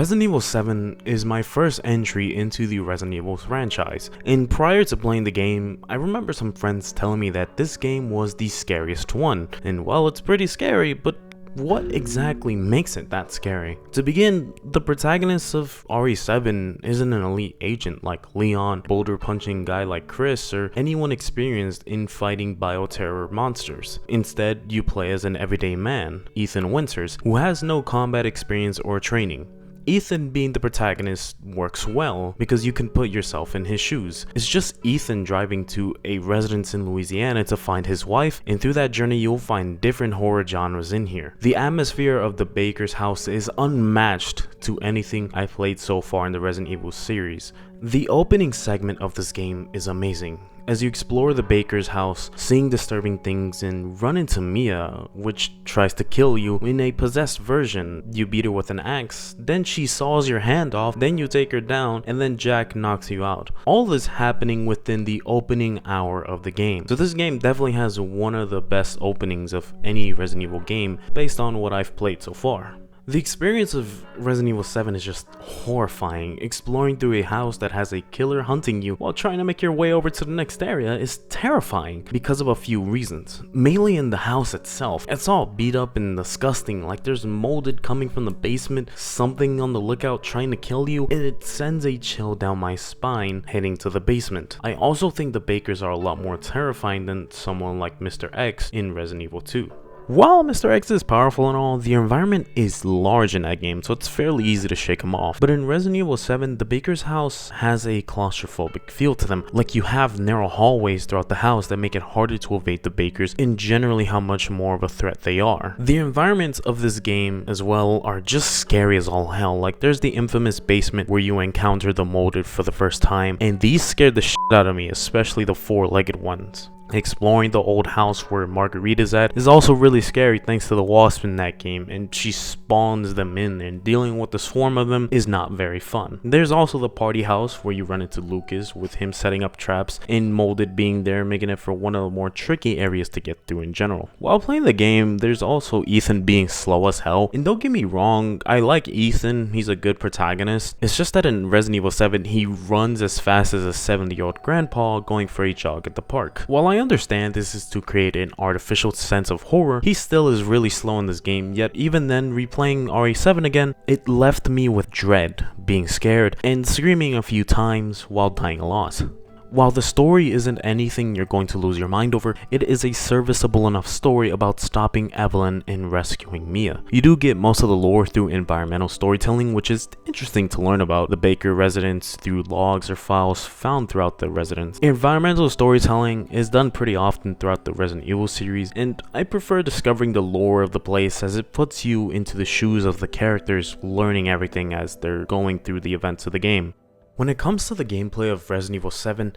Resident Evil 7 is my first entry into the Resident Evil franchise, and prior to playing the game, I remember some friends telling me that this game was the scariest one, and well, it's pretty scary, but what exactly makes it that scary? To begin, the protagonist of RE7 isn't an elite agent like Leon, boulder punching guy like Chris, or anyone experienced in fighting bioterror monsters. Instead, you play as an everyday man, Ethan Winters, who has no combat experience or training. Ethan being the protagonist works well because you can put yourself in his shoes. It's just Ethan driving to a residence in Louisiana to find his wife, and through that journey you'll find different horror genres in here. The atmosphere of the Baker's house is unmatched to anything I've played so far in the Resident Evil series. The opening segment of this game is amazing. As you explore the Baker's house, seeing disturbing things and run into Mia, which tries to kill you in a possessed version. You beat her with an axe, then she saws your hand off, then you take her down, and then Jack knocks you out. All this happening within the opening hour of the game. So this game definitely has one of the best openings of any Resident Evil game based on what I've played so far. The experience of Resident Evil 7 is just horrifying. Exploring through a house that has a killer hunting you while trying to make your way over to the next area is terrifying because of a few reasons. Mainly in the house itself. It's all beat up and disgusting, like there's molded coming from the basement, something on the lookout trying to kill you, and it sends a chill down my spine heading to the basement. I also think the Bakers are a lot more terrifying than someone like Mr. X in Resident Evil 2. While Mr. X is powerful and all, the environment is large in that game, so it's fairly easy to shake him off. But in Resident Evil 7, the Baker's house has a claustrophobic feel to them, like you have narrow hallways throughout the house that make it harder to evade the Bakers, and generally how much more of a threat they are. The environments of this game as well are just scary as all hell. Like there's the infamous basement where you encounter the molded for the first time, and these scared the shit out of me, especially the four-legged ones. Exploring the old house where Marguerite's at is also really scary thanks to the wasp in that game, and she spawns them in, and dealing with the swarm of them is not very fun. There's also the party house where you run into Lucas with him setting up traps and Molded being there, making it for one of the more tricky areas to get through in general. While playing the game, there's also Ethan being slow as hell, and don't get me wrong, I like Ethan, he's a good protagonist. It's just that in Resident Evil 7 he runs as fast as a 70-year-old grandpa going for a jog at the park. While I understand this is to create an artificial sense of horror, he still is really slow in this game, yet even then, replaying RE7 again, it left me with dread, being scared, and screaming a few times while dying a lot. While the story isn't anything you're going to lose your mind over, it is a serviceable enough story about stopping Evelyn and rescuing Mia. You do get most of the lore through environmental storytelling, which is interesting to learn about the Baker residence through logs or files found throughout the residence. Environmental storytelling is done pretty often throughout the Resident Evil series, and I prefer discovering the lore of the place as it puts you into the shoes of the characters, learning everything as they're going through the events of the game. When it comes to the gameplay of Resident Evil 7,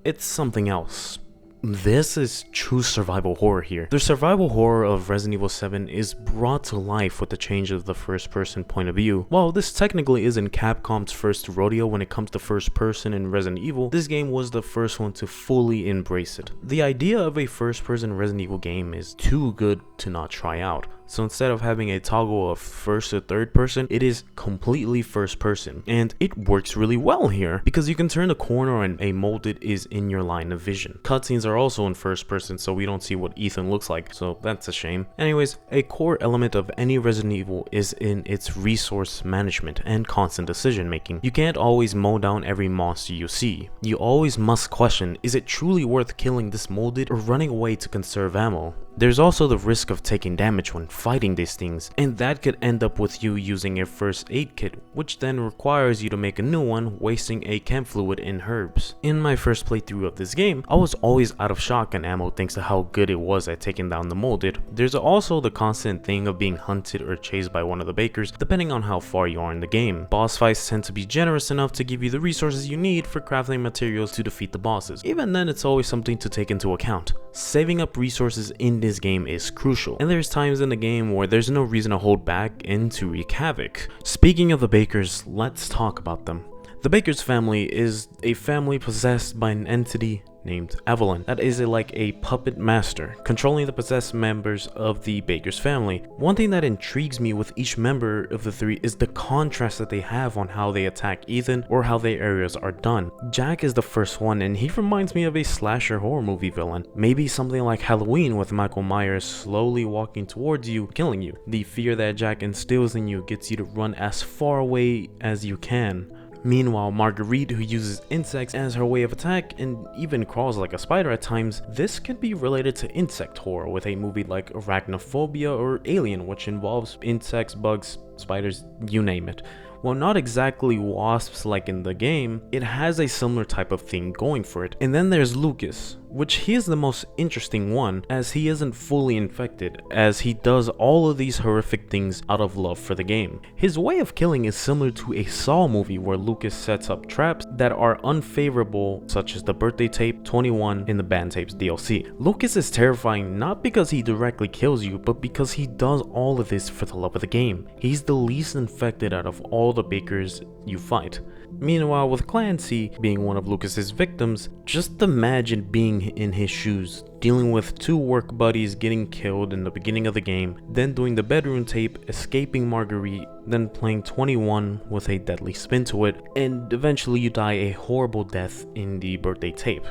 it's something else. This is true survival horror here. The survival horror of Resident Evil 7 is brought to life with the change of the first person point of view. While this technically isn't Capcom's first rodeo when it comes to first person in Resident Evil, this game was the first one to fully embrace it. The idea of a first person Resident Evil game is too good to not try out. So instead of having a toggle of first to third person, it is completely first person. And it works really well here because you can turn the corner and a molded is in your line of vision. Cutscenes are also in first person, so we don't see what Ethan looks like, so that's a shame. Anyways, a core element of any Resident Evil is in its resource management and constant decision making. You can't always mow down every monster you see. You always must question, is it truly worth killing this molded or running away to conserve ammo? There's also the risk of taking damage when fighting these things, and that could end up with you using a first aid kit, which then requires you to make a new one, wasting a chem fluid and herbs. In my first playthrough of this game, I was always out of shotgun ammo thanks to how good it was at taking down the molded. There's also the constant thing of being hunted or chased by one of the Bakers, depending on how far you are in the game. Boss fights tend to be generous enough to give you the resources you need for crafting materials to defeat the bosses. Even then, it's always something to take into account. Saving up resources in this game is crucial, and there's times in the game where there's no reason to hold back and to wreak havoc. Speaking of the Bakers, let's talk about them. The Baker's family is a family possessed by an entity named Evelyn that is like a puppet master, controlling the possessed members of the Baker's family. One thing that intrigues me with each member of the three is the contrast that they have on how they attack Ethan or how their areas are done. Jack is the first one, and he reminds me of a slasher horror movie villain. Maybe something like Halloween with Michael Myers slowly walking towards you, killing you. The fear that Jack instills in you gets you to run as far away as you can. Meanwhile, Marguerite, who uses insects as her way of attack and even crawls like a spider at times, this could be related to insect horror with a movie like Arachnophobia or Alien, which involves insects, bugs, spiders, you name it. While not exactly wasps like in the game, it has a similar type of thing going for it. And then there's Lucas, which he is the most interesting one as he isn't fully infected, as he does all of these horrific things out of love for the game. His way of killing is similar to a Saw movie where Lucas sets up traps that are unfavorable, such as the birthday tape, 21 in the Band Tapes DLC. Lucas is terrifying not because he directly kills you, but because he does all of this for the love of the game. He's the least infected out of all the Bakers you fight. Meanwhile, with Clancy being one of Lucas's victims, just imagine being in his shoes, dealing with two work buddies getting killed in the beginning of the game, then doing the bedroom tape, escaping Marguerite, then playing 21 with a deadly spin to it, and eventually you die a horrible death in the birthday tape.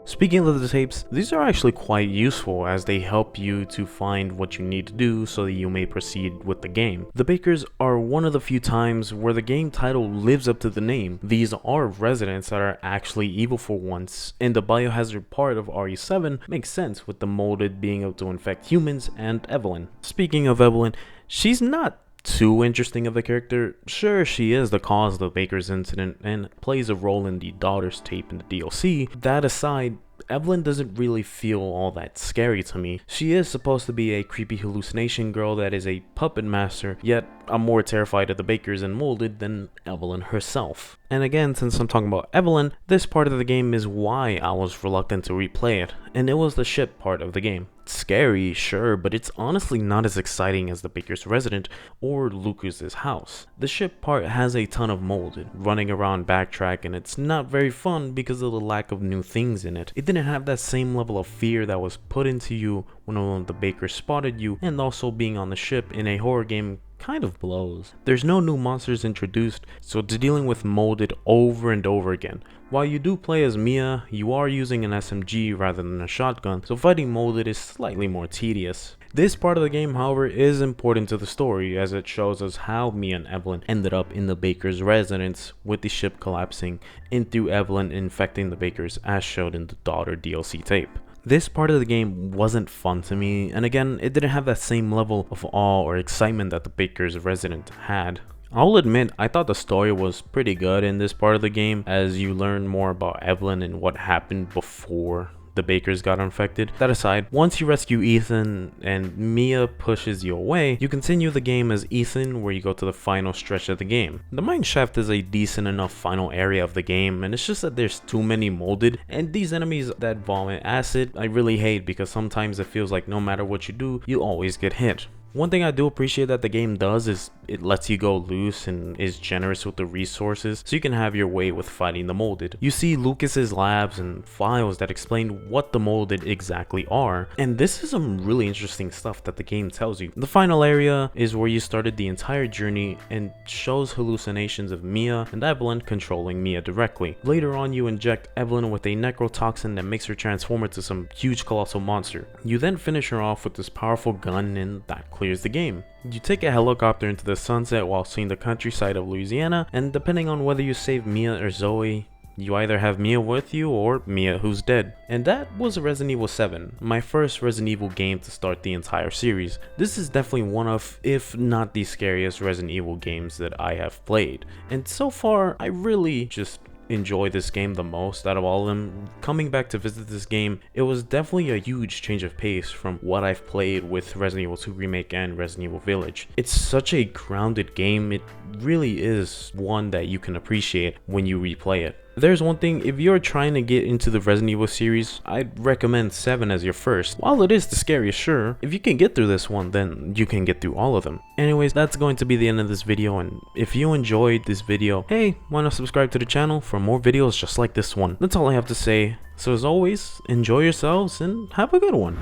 Speaking of the tapes, these are actually quite useful as they help you to find what you need to do so that you may proceed with the game. The Bakers are one of the few times where the game title lives up to the name. These are residents that are actually evil for once, and the biohazard part of RE7 makes sense with the molded being able to infect humans and Evelyn. Speaking of Evelyn, she's not too interesting of a character. Sure, she is the cause of the Baker's incident and plays a role in the daughter's tape in the DLC. That aside, Evelyn doesn't really feel all that scary to me. She is supposed to be a creepy hallucination girl that is a puppet master, yet I'm more terrified of the Bakers and molded than Evelyn herself. And again, since I'm talking about Evelyn, this part of the game is why I was reluctant to replay it, and it was the ship part of the game. It's scary, sure, but it's honestly not as exciting as the Baker's resident or Lucas's house. The ship part has a ton of molded, running around backtrack, and it's not very fun because of the lack of new things in it. It didn't have that same level of fear that was put into you when one of the Bakers spotted you, and also being on the ship in a horror game kind of blows. There's no new monsters introduced, so it's dealing with molded over and over again. While you do play as Mia, you are using an SMG rather than a shotgun, so fighting molded is slightly more tedious. This part of the game, however, is important to the story as it shows us how Mia and Evelyn ended up in the Baker's residence with the ship collapsing and through Evelyn infecting the Bakers as showed in the daughter DLC tape. This part of the game wasn't fun to me, and again, it didn't have that same level of awe or excitement that the Baker's resident had. I'll admit, I thought the story was pretty good in this part of the game as you learn more about Evelyn and what happened before the Bakers got infected. That aside, once you rescue Ethan and Mia pushes you away, you continue the game as Ethan where you go to the final stretch of the game. The mine shaft is a decent enough final area of the game, and it's just that there's too many molded, and these enemies that vomit acid I really hate because sometimes it feels like no matter what you do, you always get hit. One thing I do appreciate that the game does is it lets you go loose and is generous with the resources so you can have your way with fighting the molded. You see Lucas's labs and files that explain what the molded exactly are, and this is some really interesting stuff that the game tells you. The final area is where you started the entire journey and shows hallucinations of Mia and Evelyn controlling Mia directly. Later on you inject Evelyn with a necrotoxin that makes her transform into some huge colossal monster. You then finish her off with this powerful gun and that clears the game. You take a helicopter into the sunset while seeing the countryside of Louisiana, and depending on whether you save Mia or Zoe, you either have Mia with you or Mia who's dead. And that was Resident Evil 7, my first Resident Evil game to start the entire series. This is definitely one of, if not the scariest Resident Evil games that I have played. And so far, I really just enjoy this game the most out of all of them. Coming back to visit this game, it was definitely a huge change of pace from what I've played with Resident Evil 2 Remake and Resident Evil Village. It's such a grounded game, it really is one that you can appreciate when you replay it. There's one thing, if you're trying to get into the Resident Evil series, I'd recommend 7 as your first. While it is the scariest, sure, if you can get through this one, then you can get through all of them. Anyways, that's going to be the end of this video, and if you enjoyed this video, hey, why not subscribe to the channel for more videos just like this one? That's all I have to say. So as always, enjoy yourselves and have a good one.